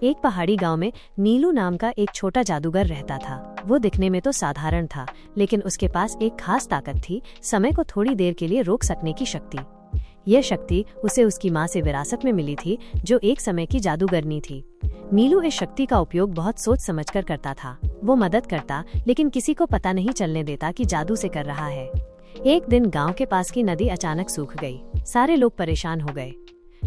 एक पहाड़ी गांव में नीलू नाम का एक छोटा जादूगर रहता था। वो दिखने में तो साधारण था, लेकिन उसके पास एक खास ताकत थी, समय को थोड़ी देर के लिए रोक सकने की शक्ति। यह शक्ति उसे उसकी माँ से विरासत में मिली थी, जो एक समय की जादूगरनी थी। नीलू इस शक्ति का उपयोग बहुत सोच समझकर करता था। वो मदद करता, लेकिन किसी को पता नहीं चलने देता कि जादू से कर रहा है। एक दिन गांव के पास की नदी अचानक सूख गई। सारे लोग परेशान हो गए।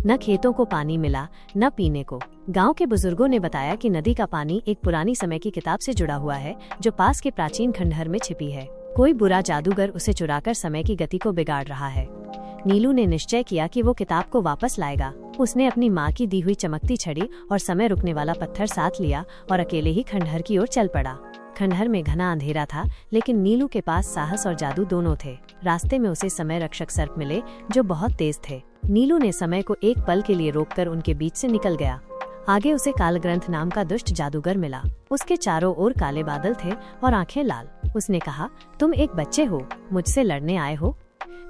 न खेतों को पानी मिला, न पीने को। गांव के बुजुर्गों ने बताया कि नदी का पानी एक पुरानी समय की किताब से जुड़ा हुआ है, जो पास के प्राचीन खंडहर में छिपी है। कोई बुरा जादूगर उसे चुराकर समय की गति को बिगाड़ रहा है। नीलू ने निश्चय किया कि वो किताब को वापस लाएगा। उसने अपनी माँ की दी हुई चमकती छड़ी और समय रुकने वाला पत्थर साथ लिया और अकेले ही खंडहर की ओर चल पड़ा। खंडहर में घना अंधेरा था, लेकिन नीलू के पास साहस और जादू दोनों थे। रास्ते में उसे समय रक्षक सर्प मिले, जो बहुत तेज थे। नीलू ने समय को एक पल के लिए रोककर उनके बीच से निकल गया। आगे उसे कालग्रंथ नाम का दुष्ट जादूगर मिला। उसके चारों ओर काले बादल थे और आंखें लाल। उसने कहा, तुम एक बच्चे हो, मुझसे लड़ने आए हो?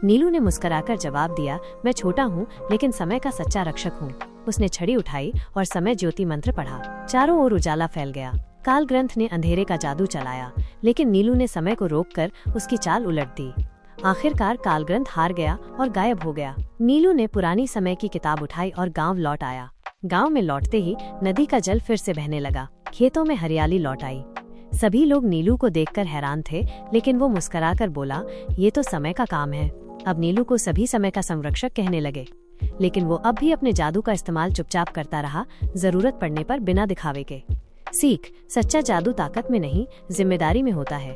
नीलू ने मुस्कुराकर जवाब दिया, मैं छोटा हूँ, लेकिन समय का सच्चा रक्षक हूँ। उसने छड़ी उठाई और समय ज्योति मंत्र पढ़ा। चारों ओर उजाला फैल गया। कालग्रंथ ने अंधेरे का जादू चलाया, लेकिन नीलू ने समय को रोककर उसकी चाल उलट दी। आखिरकार कालग्रंथ हार गया और गायब हो गया। नीलू ने पुरानी समय की किताब उठाई और गांव लौट आया। गांव में लौटते ही नदी का जल फिर से बहने लगा। खेतों में हरियाली लौट आई। सभी लोग नीलू को देखकर हैरान थे, लेकिन वो मुस्कुराकर बोला, ये तो समय का काम है। अब नीलू को सभी समय का संरक्षक कहने लगे, लेकिन वो अब भी अपने जादू का इस्तेमाल चुपचाप करता रहा, जरूरत पड़ने पर बिना दिखावे के। सीख, सच्चा जादू ताकत में नहीं, जिम्मेदारी में होता है।